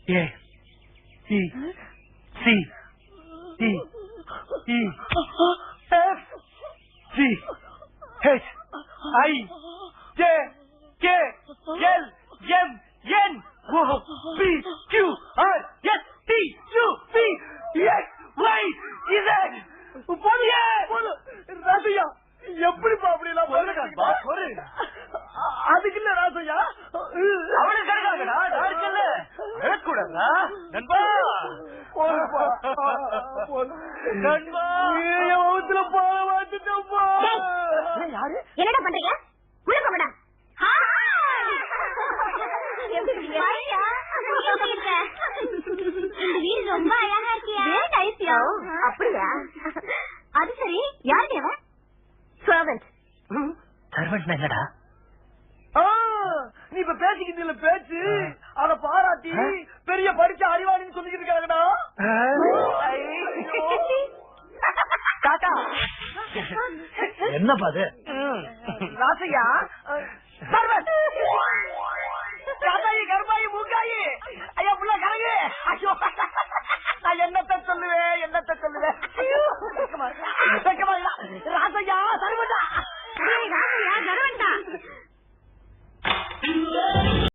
A B C D E F G H I J K L M N O P Q R S T U V X Y Z. போறியே ராசையா, எப்படிப்பா அப்படி எல்லாம் அதுக்கு இல்ல ராசையா, அவனுக்கு கிடைக்காதடா, யாருக்கு இல்ல கூடாதா நண்பா. நண்பா வகுத்துல போக மாட்டுட்டப்பா. என்னடா பண்றீங்க? உள்ள போங்கடா. ரொம்ப அழகா இருக்கியா? அப்படியா? அது சரி, யார் தேவன்? சர்வெண்ட். சர்வெண்ட் என்னடா? நீ இப்ப பேசிக்கிட்டு பேச்சு அத பாராட்டி பெரிய படிச்ச அறிவாளின்னு சொல்லிக்கிட்டு இருக்காங்கடா. காக்கா என்னப்பா அது? ராசையா, சர்வெண்ட்